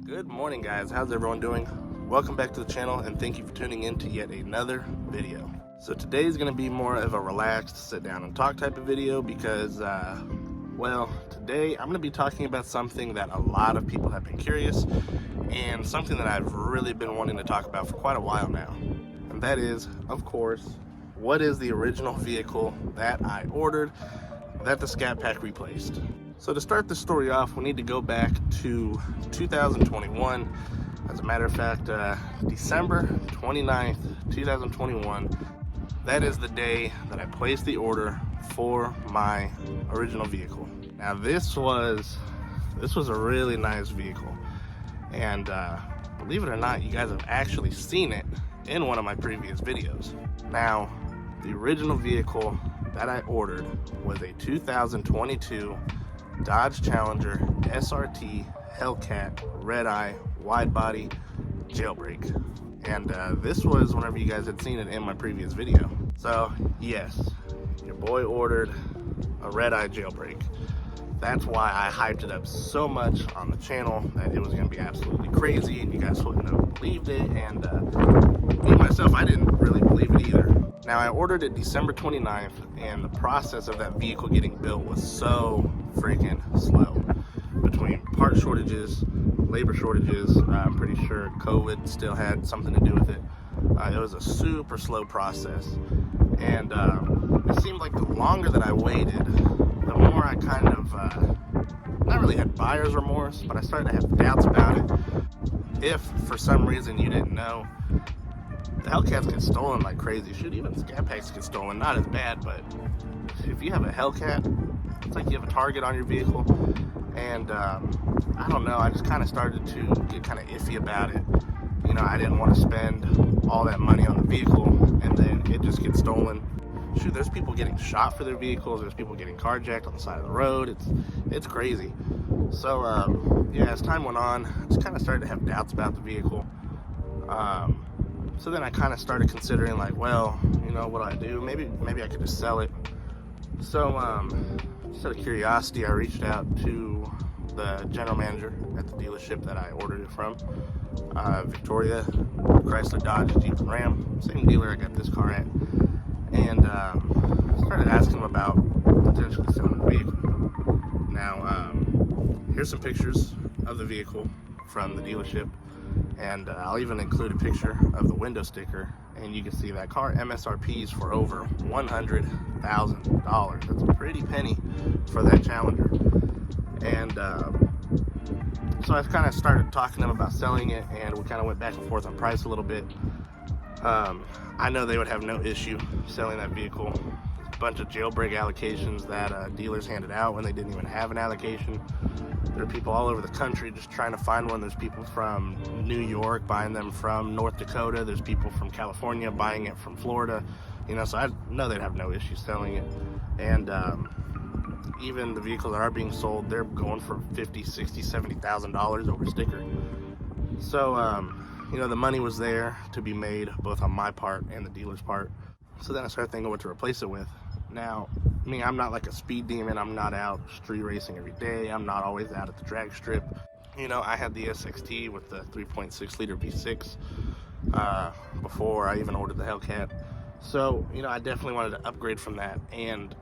Good morning, guys. How's everyone doing? Welcome back to the channel, and thank you for tuning in to yet another video. So today is going to be more of a relaxed sit down and talk type of video because well, today I'm going to be talking about something that a lot of people have been curious and something that I've really been wanting to talk about for quite a while now. And that is, of course, what is the original vehicle that I ordered that the Scat Pack replaced? So to start the story off, we need to go back to 2021. As a matter of fact, December 29th, 2021, that is the day that I placed the order for my original vehicle. Now this was a really nice vehicle, and believe it or not, you guys have actually seen it in one of my previous videos. Now, the original vehicle that I ordered was a 2022 Dodge Challenger SRT Hellcat Red Eye wide body jailbreak, and this was whenever you guys had seen it in my previous video. So yes, your boy ordered a Red Eye jailbreak. That's why I hyped it up so much on the channel that it was going to be absolutely crazy and you guys wouldn't have believed it, and me myself, I didn't really believe it either. Now, I ordered it December 29th, and the process of that vehicle getting built was so freaking slow. Between part shortages, labor shortages, I'm pretty sure COVID still had something to do with it. It was a super slow process, and it seemed like the longer that I waited, the more I kind of, not really had buyer's remorse, but I started to have doubts about it. If, for some reason, you didn't know, the Hellcats get stolen like crazy. Shoot, even Scat Packs get stolen. Not as bad, but if you have a Hellcat, it's like you have a target on your vehicle. And I don't know, I just kind of started to get kind of iffy about it. You know, I didn't want to spend all that money on the vehicle and then it just gets stolen. Shoot, there's people getting shot for their vehicles. There's people getting carjacked on the side of the road. It's crazy. So yeah, as time went on, I just kind of started to have doubts about the vehicle. So then I kind of started considering, like, well, you know, what do I do? Maybe I could just sell it. So just out of curiosity, I reached out to the general manager at the dealership that I ordered it from, Victoria, Chrysler, Dodge, Jeep, and Ram, same dealer I got this car at, and started asking him about potentially selling the vehicle. Now, here's some pictures of the vehicle from the dealership, and I'll even include a picture of the window sticker, and you can see that car MSRPs for over $100,000. That's a pretty penny for that Challenger. And so I kind of started talking to them about selling it, and we kind of went back and forth on price a little bit. I know they would have no issue selling that vehicle. A bunch of jailbreak allocations that dealers handed out when they didn't even have an allocation. There are people all over the country just trying to find one. There's people from New York buying them from North Dakota. There's people from California buying it from Florida. You know, so I know they'd have no issue selling it. And even the vehicles that are being sold, they're going for $50,000, $60,000, $70,000 over sticker. So, you know, the money was there to be made, both on my part and the dealer's part. So then I started thinking what to replace it with. Now, I mean, I'm not like a speed demon. I'm not out street racing every day. I'm not always out at the drag strip. You know, I had the SXT with the 3.6 liter V6 before I even ordered the Hellcat. So, you know, I definitely wanted to upgrade from that. And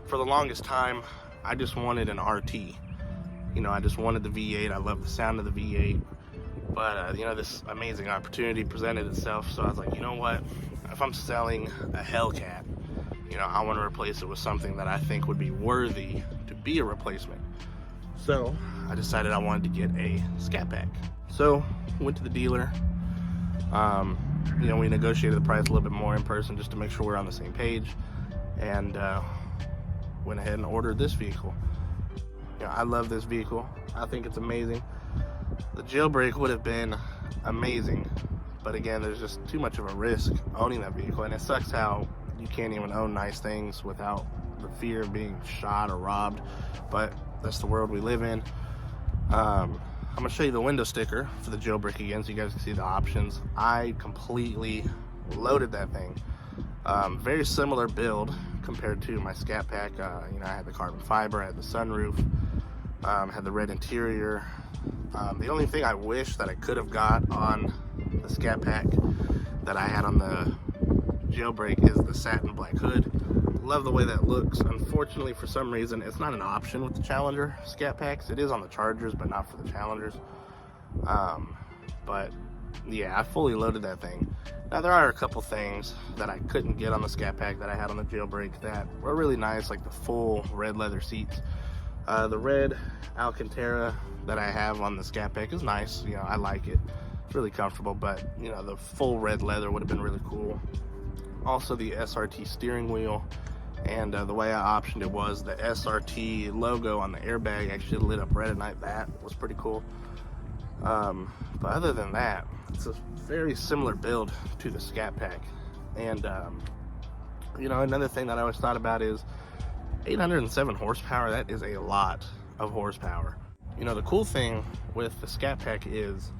for the longest time, I just wanted an RT. You know, I just wanted the V8. I love the sound of the V8. But, you know, this amazing opportunity presented itself. So I was like, you know what? If I'm selling a Hellcat, you know, I want to replace it with something that I think would be worthy to be a replacement. So I decided I wanted to get a Scat Pack. So went to the dealer. You know, we negotiated the price a little bit more in person just to make sure we're on the same page, and went ahead and ordered this vehicle. You know, I love this vehicle. I think it's amazing. The jailbreak would have been amazing, but again, there's just too much of a risk owning that vehicle, and it sucks how you can't even own nice things without the fear of being shot or robbed, but that's the world we live in. I'm gonna show you the window sticker for the jailbreak again so you guys can see the options. I completely loaded that thing. Very similar build compared to my Scat Pack. You know, I had the carbon fiber, I had the sunroof, had the red interior, The only thing I wish that I could have got on the Scat Pack that I had on the jailbreak is the satin black hood. Love the way that looks. Unfortunately, for some reason, it's not an option with the Challenger Scat Packs. It is on the Chargers, but not for the Challengers. But yeah, I fully loaded that thing. Now, there are a couple things that I couldn't get on the Scat Pack that I had on the jailbreak that were really nice, like the full red leather seats. The red Alcantara that I have on the Scat Pack is nice. You know, I like it. It's really comfortable, but you know, the full red leather would have been really cool. Also, the SRT steering wheel, and the way I optioned it was the SRT logo on the airbag actually lit up red at night. That was pretty cool. But other than that, it's a very similar build to the Scat Pack. And you know, another thing that I always thought about is 807 horsepower. That is a lot of horsepower. You know, the cool thing with the Scat Pack is,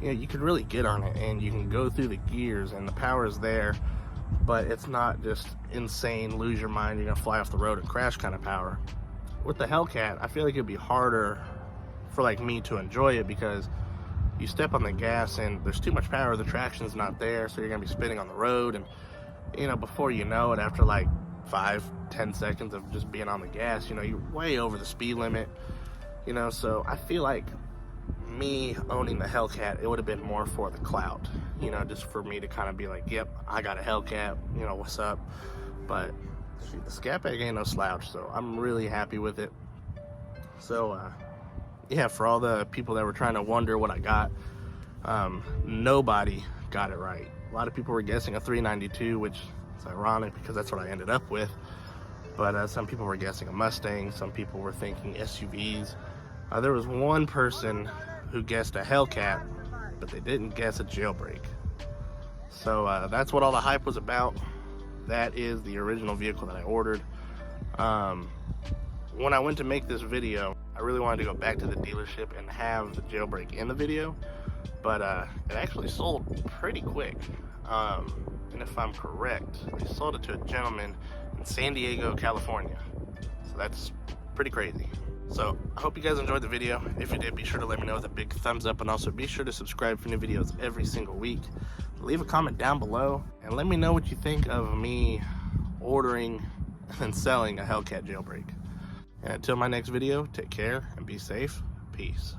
you know, you can really get on it and you can go through the gears and the power is there, but it's not just insane, lose your mind, you're gonna fly off the road and crash kind of power. With the Hellcat, I feel like it'd be harder for like me to enjoy it, because you step on the gas and there's too much power, the traction's not there, so you're gonna be spinning on the road, and you know, before you know it, after like 5-10 seconds of just being on the gas, you know, you're way over the speed limit, you know. So I feel like me owning the Hellcat, it would have been more for the clout, you know, just for me to kind of be like, yep, I got a Hellcat, you know, what's up. But shoot, the Scat Pack ain't no slouch, so I'm really happy with it. So yeah, for all the people that were trying to wonder what I got, nobody got it right. A lot of people were guessing a 392, which is ironic because that's what I ended up with. But some people were guessing a Mustang, some people were thinking SUVs. There was one person who guessed a Hellcat, but they didn't guess a jailbreak. So that's what all the hype was about. That is the original vehicle that I ordered. When I went to make this video, I really wanted to go back to the dealership and have the jailbreak in the video, but it actually sold pretty quick. And if I'm correct, they sold it to a gentleman in San Diego, California. So that's pretty crazy. So I hope you guys enjoyed the video. If you did, be sure to let me know with a big thumbs up, and also be sure to subscribe for new videos every single week. Leave a comment down below and let me know what you think of me ordering and selling a Hellcat jailbreak. And until my next video, take care and be safe. Peace.